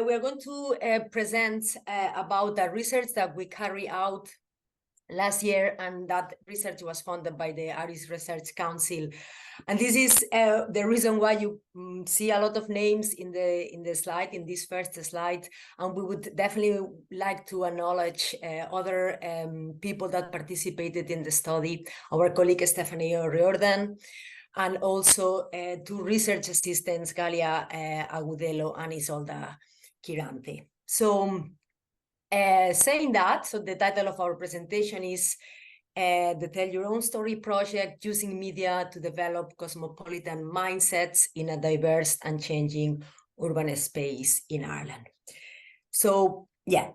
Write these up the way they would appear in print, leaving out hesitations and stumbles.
we are going to present about the research that we carry out last year, and that research was funded by the Irish Research Council. And this is the reason why you see a lot of names in the slide, in this first slide. And we would definitely like to acknowledge other people that participated in the study, our colleague Stephanie Riordan, and also two research assistants, Galia Agudelo and Isolda Kirante. So saying that, so the title of our presentation is the Tell Your Own Story project, using media to develop cosmopolitan mindsets in a diverse and changing urban space in Ireland. So yeah,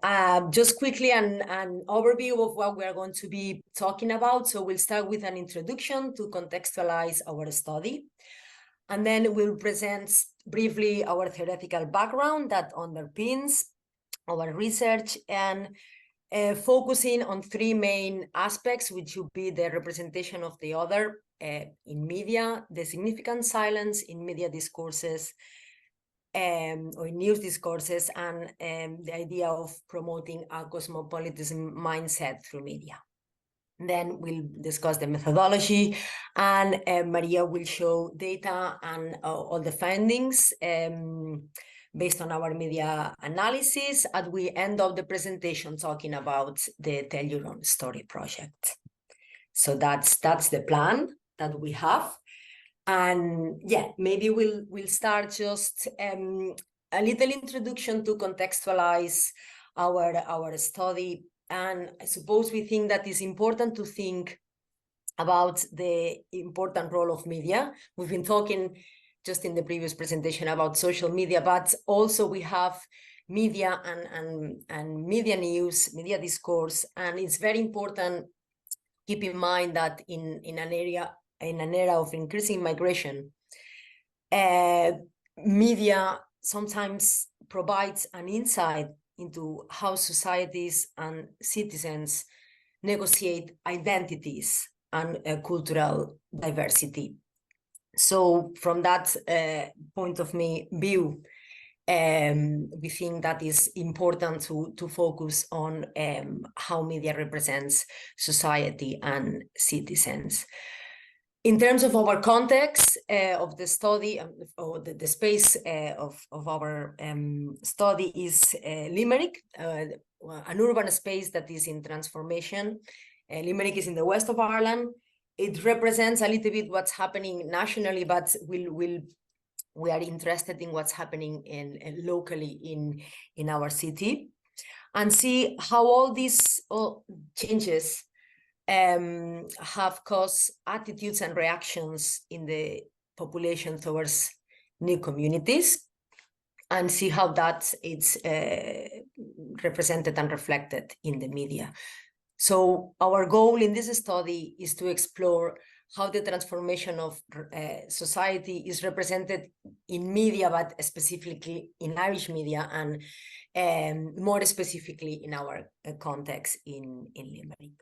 just quickly an overview of what we are going to be talking about. So we'll start with an introduction to contextualize our study. And then we'll present briefly our theoretical background that underpins our research, and focusing on three main aspects, which would be the representation of the other in media, the significant silence in media discourses, or news discourses, and the idea of promoting a cosmopolitanism mindset through media. Then we'll discuss the methodology, and Maria will show data and all the findings based on our media analysis, and we end up the presentation talking about the Tell Your Own Story project. So that's the plan that we have. And yeah, maybe we'll start just a little introduction to contextualize our study. And I suppose we think that it's important to think about the important role of media. We've been talking just in the previous presentation about social media, but also we have media and media news, media discourse, and it's very important keep in mind that in an era of increasing migration, media sometimes provides an insight into how societies and citizens negotiate identities and cultural diversity. So from that point of view, we think that is important to focus on how media represents society and citizens. In terms of our context of the study, or the space of our study is Limerick, an urban space that is in transformation. Limerick is in the west of Ireland. It represents a little bit what's happening nationally, but we are interested in what's happening locally in our city, and see how all these changes have caused attitudes and reactions in the population towards new communities, and see how that is represented and reflected in the media. So our goal in this study is to explore how the transformation of society is represented in media, but specifically in Irish media, and more specifically in our context in Limerick.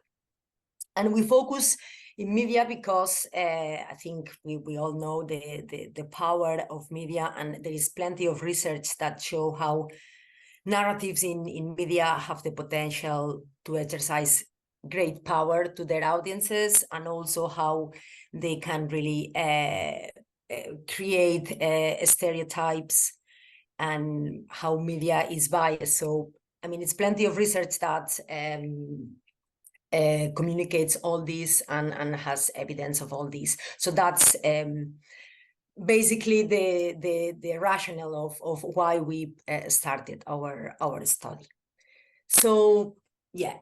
And we focus in media because I think we all know the power of media, and there is plenty of research that show how narratives in media have the potential to exercise great power to their audiences, and also how they can really create stereotypes, and how media is biased. So, I mean, it's plenty of research that communicates all this and has evidence of all this. So that's basically the rationale of why we started our study. So yeah,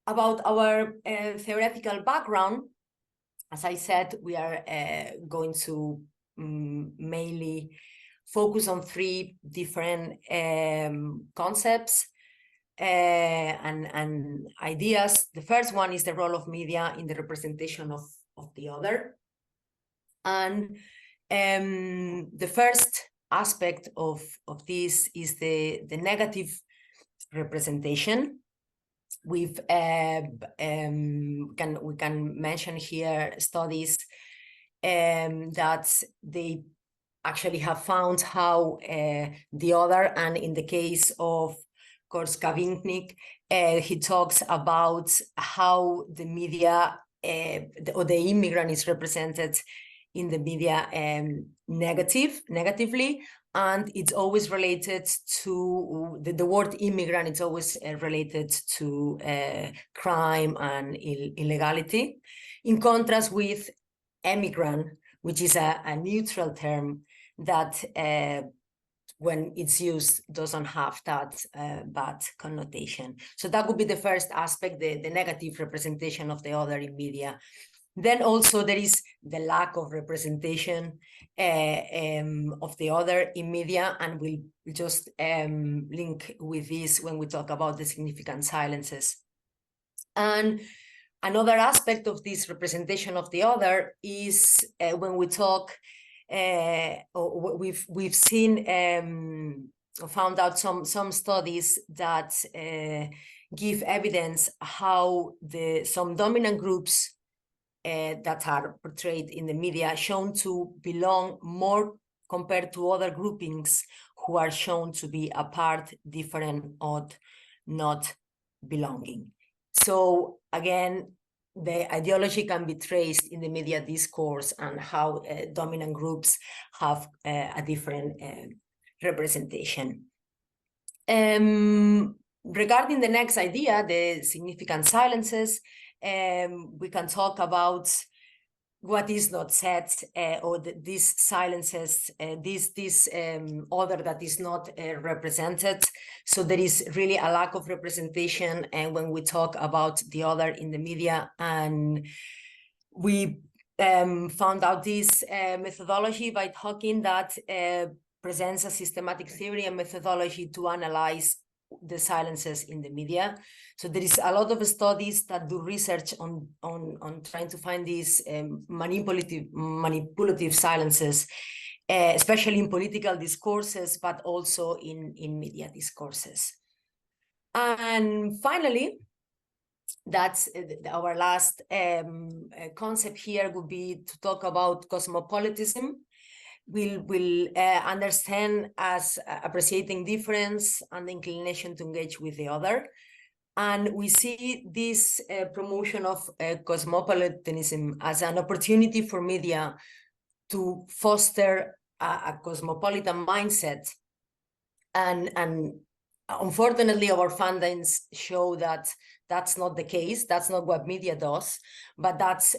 about our theoretical background, as I said, we are going to mainly focus on three different concepts and ideas. The first one is the role of media in the representation of the other. And the first aspect of this is the negative representation. We can mention here studies that they actually have found how the other, and in the case of Korskavintnik, he talks about how the media or the immigrant is represented in the media negatively, and it's always related to the word immigrant. It's always related to crime and illegality, in contrast with emigrant, which is a neutral term that when it's used doesn't have that bad connotation. So that would be the first aspect, the negative representation of the other in media. Then also there is the lack of representation of the other in media, and we'll just link with this when we talk about the significant silences. And another aspect of this representation of the other is when we talk, we've seen found out some studies that give evidence how some dominant groups that are portrayed in the media shown to belong more compared to other groupings who are shown to be apart, different, odd, not belonging. So again, the ideology can be traced in the media discourse and how dominant groups have a different representation. Regarding the next idea, the significant silences, we can talk about what is not said, or these silences, this other that is not represented. So there is really a lack of representation, and when we talk about the other in the media, and we found out this methodology by Hawking that presents a systematic theory and methodology to analyze the silences in the media. So there is a lot of studies that do research on trying to find these manipulative silences, especially in political discourses, but also in media discourses. And finally, that's our last concept here would be to talk about cosmopolitanism. We'll understand as appreciating difference and the inclination to engage with the other. And we see this promotion of cosmopolitanism as an opportunity for media to foster a cosmopolitan mindset. And unfortunately, our findings show that that's not the case. That's not what media does, but that's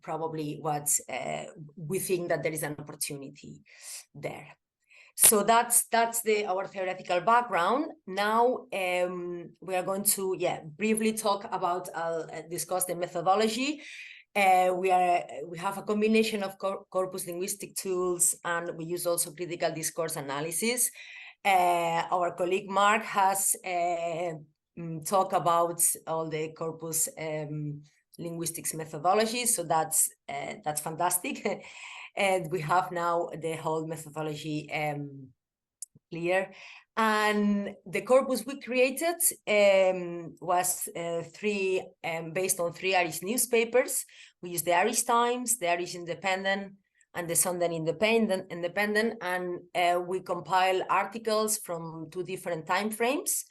probably what we think that there is an opportunity there. So that's our theoretical background. Now we are going to briefly talk about, discuss the methodology. We have a combination of corpus linguistic tools, and we use also critical discourse analysis. Our colleague Mark has talked about all the corpus linguistics methodologies, so that's fantastic. And we have now the whole methodology clear. And the corpus we created was based on 3 Irish newspapers. We used the Irish Times, the Irish Independent, and the Sunday Independent, and we compile articles from 2 different time frames,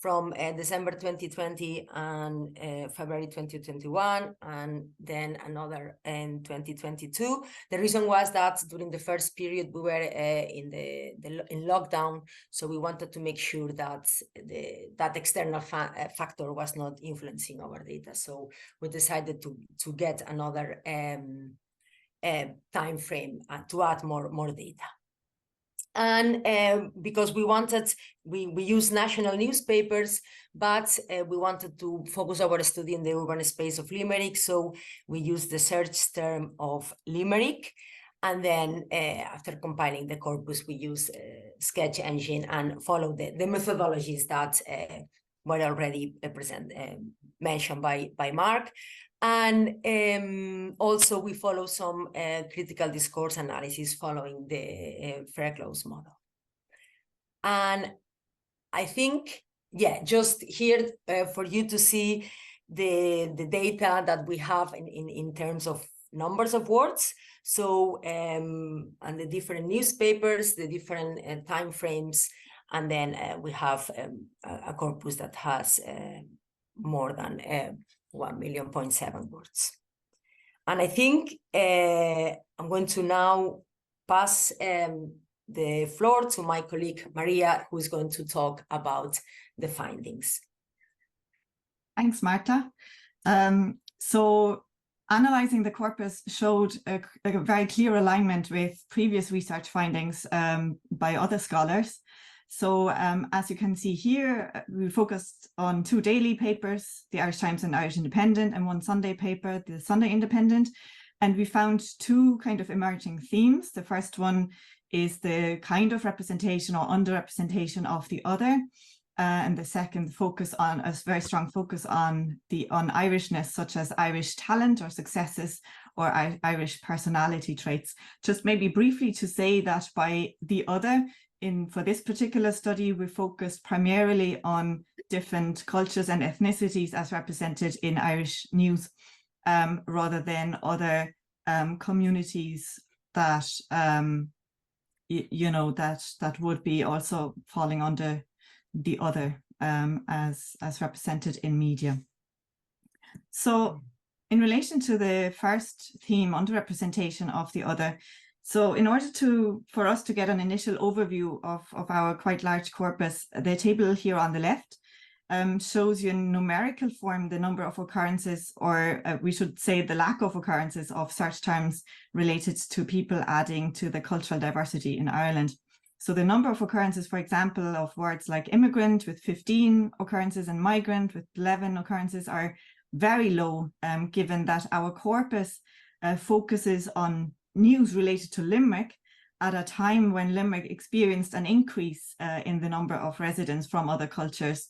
from December 2020 and February 2021, and then another in 2022. The reason was that during the first period we were in lockdown, so we wanted to make sure that that external factor was not influencing our data. So we decided to get another time frame to add more data. And because we use national newspapers, but we wanted to focus our study in the urban space of Limerick, so we used the search term of Limerick. And then after compiling the corpus, we use Sketch Engine and follow the methodologies that were already mentioned by Mark. And also we follow some critical discourse analysis following the Fairclose model. And I think, just here for you to see the data that we have in terms of numbers of words. So, and the different newspapers, the different time frames, and then we have a corpus that has more than 1.7 million words. And I think I'm going to now pass the floor to my colleague Maria, who is going to talk about the findings. Thanks, Marta. So analyzing the corpus showed a very clear alignment with previous research findings by other scholars. So as you can see here, we focused on 2 daily papers, the Irish Times and Irish Independent, and 1 Sunday paper, the Sunday Independent. And we found 2 kind of emerging themes. The first one is the kind of representation or underrepresentation of the other. And the second focus on a very strong focus on Irishness, such as Irish talent or successes or Irish personality traits. Just maybe briefly to say that by the other, for this particular study, we focused primarily on different cultures and ethnicities as represented in Irish news, rather than other communities that that would be also falling under the other as represented in media. So in relation to the first theme, underrepresentation of the other, so in order for us to get an initial overview of our quite large corpus, the table here on the left shows you in numerical form the number of occurrences, or we should say the lack of occurrences of search terms related to people adding to the cultural diversity in Ireland. So the number of occurrences, for example, of words like immigrant with 15 occurrences and migrant with 11 occurrences are very low, given that our corpus focuses on news related to Limerick at a time when Limerick experienced an increase in the number of residents from other cultures.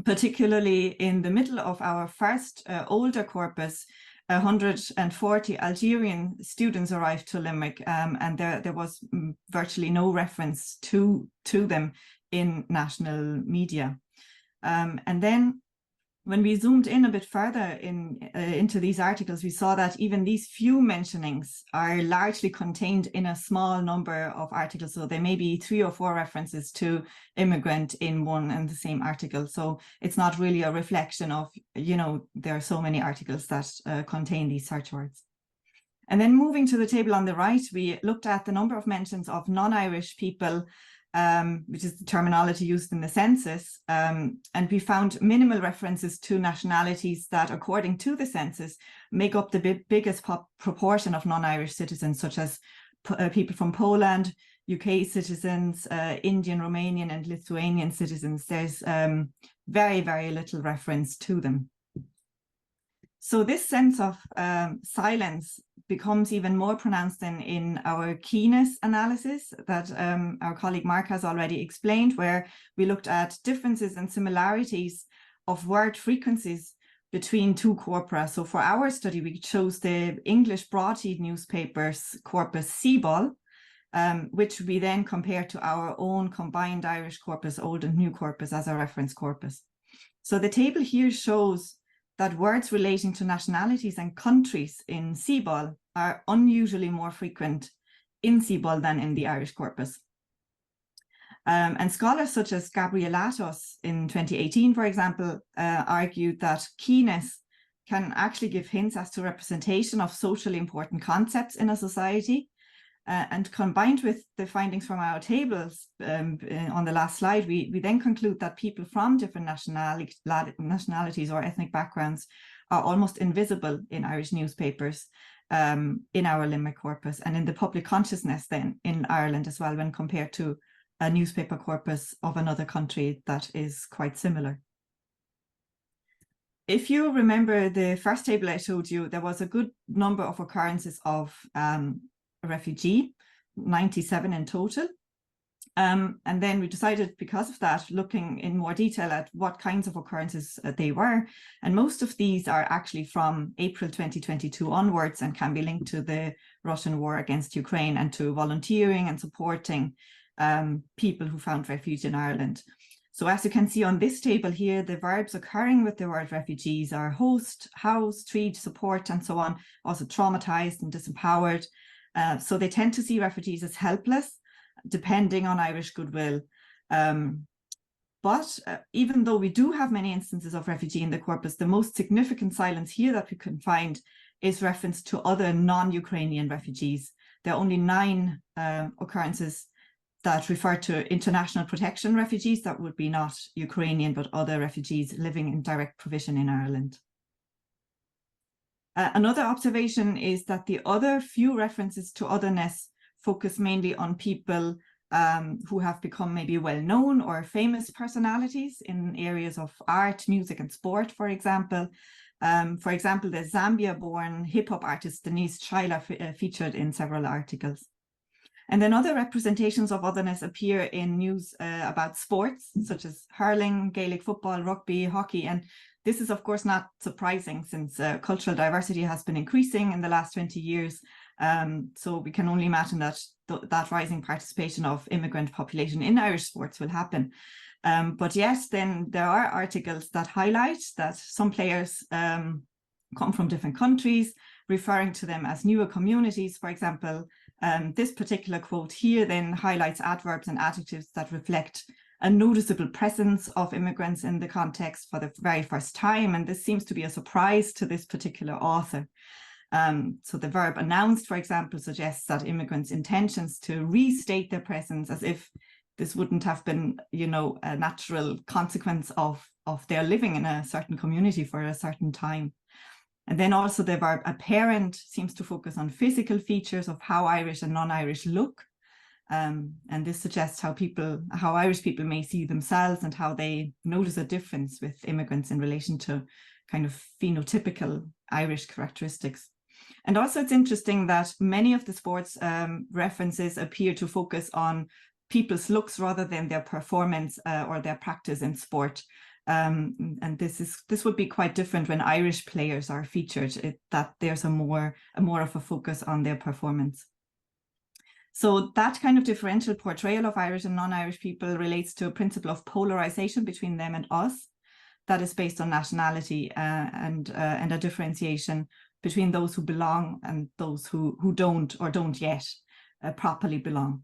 Particularly in the middle of our first older corpus, 140 Algerian students arrived to Limerick, and there was virtually no reference to them in national media. And then when we zoomed in a bit further into these articles, we saw that even these few mentionings are largely contained in a small number of articles. So there may be 3 or 4 references to immigrant in one and the same article. So it's not really a reflection of, there are so many articles that contain these search words. And then moving to the table on the right, we looked at the number of mentions of non-Irish people, which is the terminology used in the census, and we found minimal references to nationalities that, according to the census, make up the biggest proportion of non-Irish citizens, such as people from Poland, UK citizens, Indian, Romanian, and Lithuanian citizens. There's very, very little reference to them. So this sense of silence becomes even more pronounced in our keenness analysis that our colleague Mark has already explained, where we looked at differences and similarities of word frequencies between 2 corpora. So for our study, we chose the English broadsheet newspapers corpus Seaball, which we then compared to our own combined Irish corpus, Old and New corpus, as a reference corpus. So the table here shows that words relating to nationalities and countries in Seaball are unusually more frequent in Seaball than in the Irish corpus. And scholars such as Gabrielatos in 2018, for example, argued that keenness can actually give hints as to representation of socially important concepts in a society. And combined with the findings from our tables on the last slide, we then conclude that people from different nationalities or ethnic backgrounds are almost invisible in Irish newspapers, in our Limerick corpus, and in the public consciousness then in Ireland as well, when compared to a newspaper corpus of another country that is quite similar. If you remember the first table I showed you, there was a good number of occurrences of refugee, 97 in total. And then we decided, because of that, looking in more detail at what kinds of occurrences they were. And most of these are actually from April 2022 onwards and can be linked to the Russian war against Ukraine and to volunteering and supporting people who found refuge in Ireland. So as you can see on this table here, the verbs occurring with the word refugees are host, house, treat, support, and so on, also traumatized and disempowered. So they tend to see refugees as helpless, depending on Irish goodwill. But even though we do have many instances of refugee in the corpus, the most significant silence here that we can find is reference to other non-Ukrainian refugees. There are only 9 occurrences that refer to international protection refugees that would be not Ukrainian, but other refugees living in direct provision in Ireland. Another observation is that the other few references to otherness focus mainly on people who have become maybe well-known or famous personalities in areas of art, music, and sport, for example. The Zambia-born hip-hop artist Denise Schuyler featured in several articles. And then other representations of otherness appear in news about sports, such as hurling, Gaelic football, rugby, hockey. And this is, of course, not surprising since cultural diversity has been increasing in the last 20 years. So we can only imagine that that rising participation of immigrant population in Irish sports will happen. But yes, then there are articles that highlight that some players come from different countries, referring to them as newer communities. For example, this particular quote here then highlights adverbs and adjectives that reflect a noticeable presence of immigrants in the context for the very first time. And this seems to be a surprise to this particular author. So the verb announced, for example, suggests that immigrants' intentions to restate their presence as if this wouldn't have been, a natural consequence of their living in a certain community for a certain time. And then also the verb apparent seems to focus on physical features of how Irish and non-Irish look. And this suggests how Irish people may see themselves and how they notice a difference with immigrants in relation to kind of phenotypical Irish characteristics. And also it's interesting that many of the sports references appear to focus on people's looks rather than their performance or their practice in sport. And this would be quite different when Irish players are featured, that there's a more of a focus on their performance. So that kind of differential portrayal of Irish and non-Irish people relates to a principle of polarization between them and us that is based on nationality and a differentiation between those who belong and those who don't or don't yet properly belong.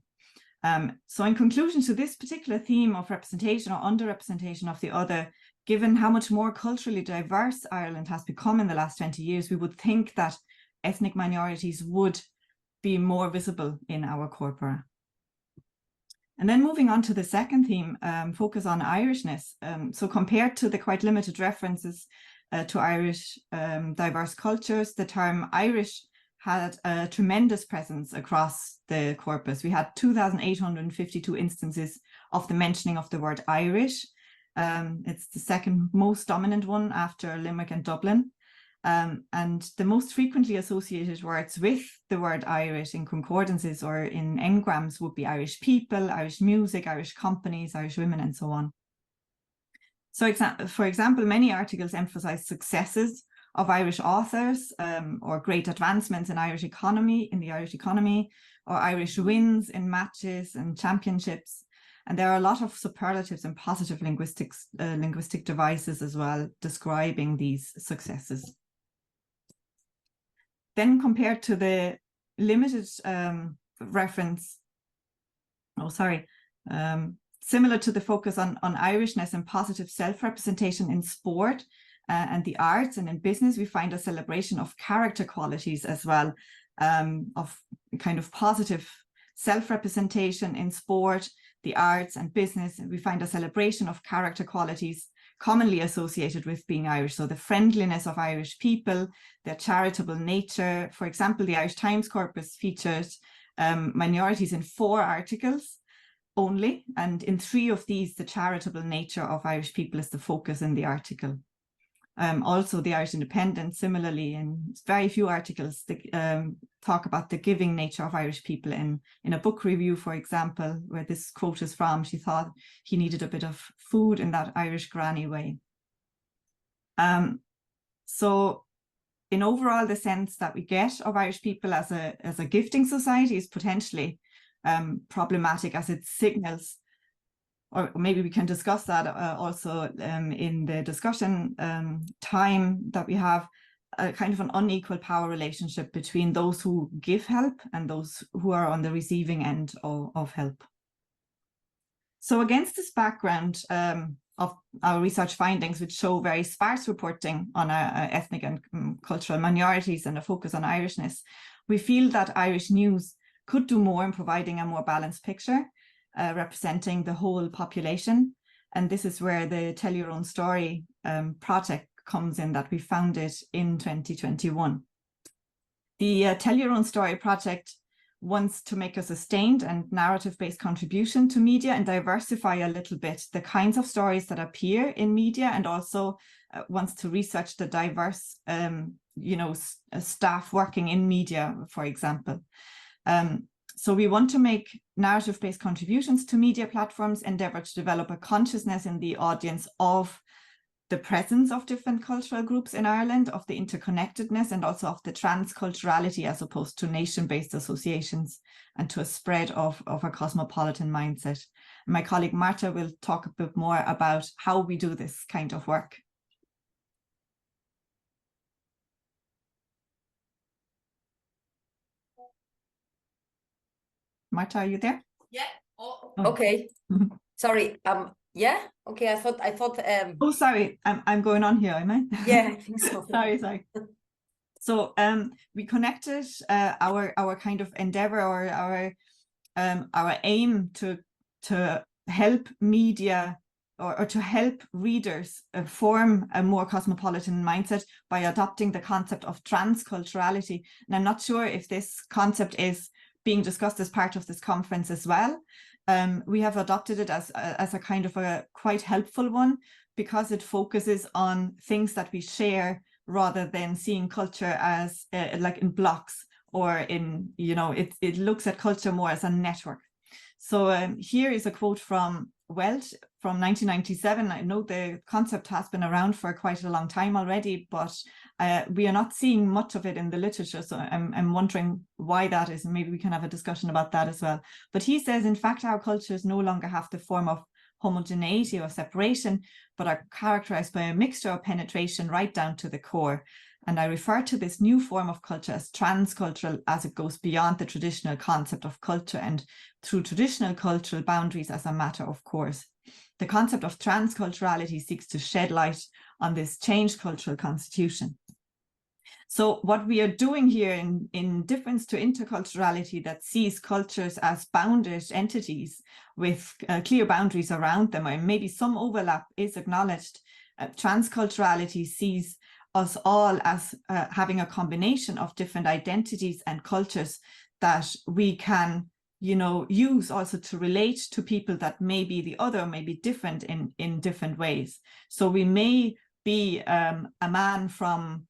So in conclusion to this particular theme of representation or underrepresentation of the other, given how much more culturally diverse Ireland has become in the last 20 years, we would think that ethnic minorities would be more visible in our corpora. And then moving on to the second theme, focus on Irishness. So compared to the quite limited references to Irish diverse cultures, the term Irish had a tremendous presence across the corpus. We had 2,852 instances of the mentioning of the word Irish. It's the second most dominant one after Limerick and Dublin. And the most frequently associated words with the word Irish in concordances or in engrams would be Irish people, Irish music, Irish companies, Irish women, and so on. So for example, many articles emphasize successes of Irish authors or great advancements in the Irish economy, or Irish wins in matches and championships. And there are a lot of superlatives and positive linguistic devices as well describing these successes. Then compared to the limited reference, similar to the focus on Irishness and positive self-representation in sport and the arts and in business, we find a celebration of character qualities as well, of kind of positive self-representation in sport, the arts and business. We find a celebration of character qualities commonly associated with being Irish. So the friendliness of Irish people, their charitable nature. For example, the Irish Times corpus features minorities in 4 articles only, and in 3 of these, the charitable nature of Irish people is the focus in the article. Also, the Irish Independent, similarly, in very few articles, talk about the giving nature of Irish people. In a book review, for example, where this quote is from, she thought he needed a bit of food in that Irish granny way. So in overall, the sense that we get of Irish people as a gifting society is potentially problematic, as it signals or maybe we can discuss that also in the discussion time that we have, a kind of an unequal power relationship between those who give help and those who are on the receiving end of help. So against this background of our research findings, which show very sparse reporting on ethnic and cultural minorities and a focus on Irishness, we feel that Irish news could do more in providing a more balanced picture, representing the whole population. And this is where the Tell Your Own Story project comes in, that we founded in 2021. The Tell Your Own Story project wants to make a sustained and narrative-based contribution to media and diversify a little bit the kinds of stories that appear in media, and also wants to research the diverse staff working in media, for example. So we want to make narrative-based contributions to media platforms, endeavour to develop a consciousness in the audience of the presence of different cultural groups in Ireland, of the interconnectedness, and also of the transculturality as opposed to nation-based associations, and to a spread of a cosmopolitan mindset. My colleague Marta will talk a bit more about how we do this kind of work. Marta, are you there? Yeah. Oh, okay. Sorry. Yeah. Okay. I thought. Oh, sorry. I'm going on here, am I? Yeah, I think so. Sorry. So we connected our kind of endeavor, or our aim to help media or to help readers form a more cosmopolitan mindset by adopting the concept of transculturality. And I'm not sure if this concept is being discussed as part of this conference as well. We have adopted it as a kind of a quite helpful one, because it focuses on things that we share rather than seeing culture as like in blocks, or in, it looks at culture more as a network. So here is a quote from Welsh from 1997. I know the concept has been around for quite a long time already, but we are not seeing much of it in the literature. So I'm wondering why that is, and maybe we can have a discussion about that as well. But he says, in fact, our cultures no longer have the form of homogeneity or separation, but are characterized by a mixture of penetration right down to the core. And I refer to this new form of culture as transcultural, as it goes beyond the traditional concept of culture and through traditional cultural boundaries as a matter of course. The concept of transculturality seeks to shed light on this changed cultural constitution. So what we are doing here, in difference to interculturality that sees cultures as bounded entities with clear boundaries around them, or maybe some overlap is acknowledged, transculturality sees us all as having a combination of different identities and cultures that we can, use also to relate to people that may be the other, may be different in different ways. So we may be a man from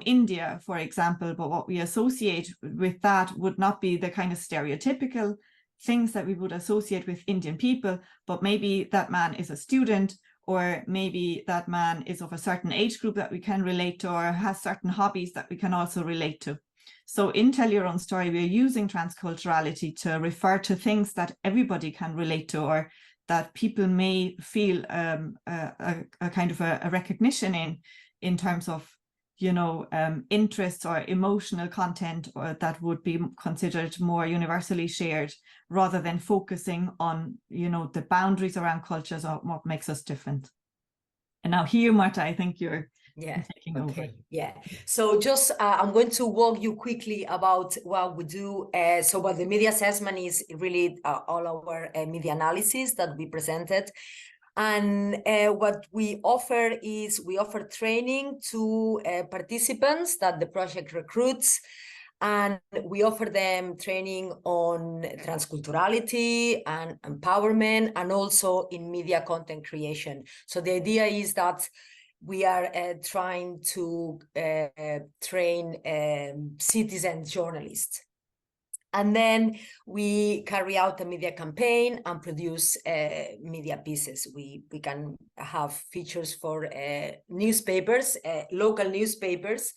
India, for example, but what we associate with that would not be the kind of stereotypical things that we would associate with Indian people, but maybe that man is a student, or maybe that man is of a certain age group that we can relate to, or has certain hobbies that we can also relate to. So in Tell Your Own Story, we're using transculturality to refer to things that everybody can relate to, or that people may feel a kind of a recognition in terms of, interests or emotional content, or that would be considered more universally shared, rather than focusing on, the boundaries around cultures or what makes us different. And now here, Marta, I think you're taking over. Yeah. So just I'm going to walk you quickly about what we do. So what the media assessment is really all our media analysis that we presented. And what we offer is we offer training to participants that the project recruits, and we offer them training on transculturality and empowerment, and also in media content creation. So the idea is that we are trying to train citizen journalists. And then we carry out a media campaign and produce media pieces. We can have features for newspapers, local newspapers,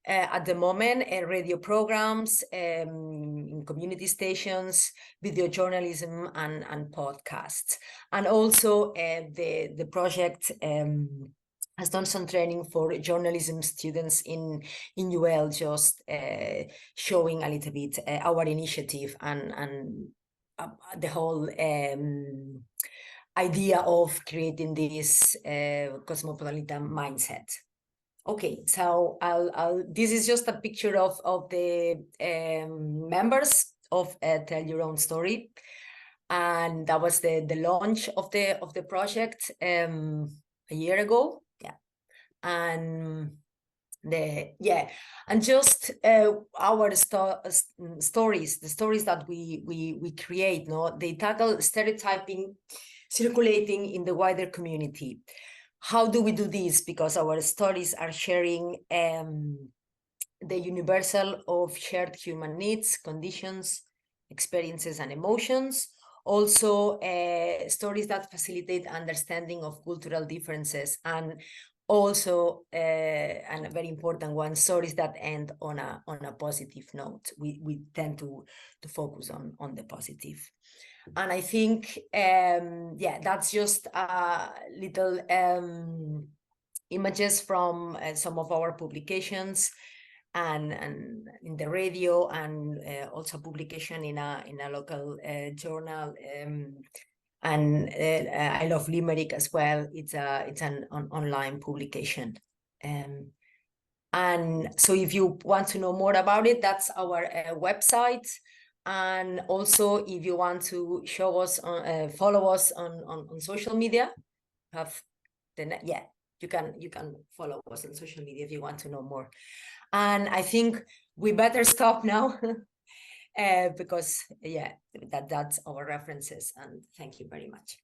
at the moment, radio programs, in community stations, video journalism, and podcasts. And also the project has done some training for journalism students in UL, just showing a little bit our initiative and the whole idea of creating this cosmopolitan mindset. Okay, so this is just a picture of the members of Tell Your Own Story, and that was the launch of the project a year ago. Yeah, and and just our stories, the stories that we create, no, they tackle stereotyping circulating in the wider community. How do we do this? Because our stories are sharing the universal of shared human needs, conditions, experiences, and emotions. Also, stories that facilitate understanding of cultural differences, and also, and a very important one, stories that end on a positive note. We tend to focus on the positive. And I think, that's just little images from some of our publications, and in the radio, and also publication in a local journal. And I love Limerick as well. It's an online publication. And so if you want to know more about it, that's our website. And also, if you want to show us, follow us on social media, you can follow us on social media if you want to know more. And I think we better stop now, because that's our references. And thank you very much.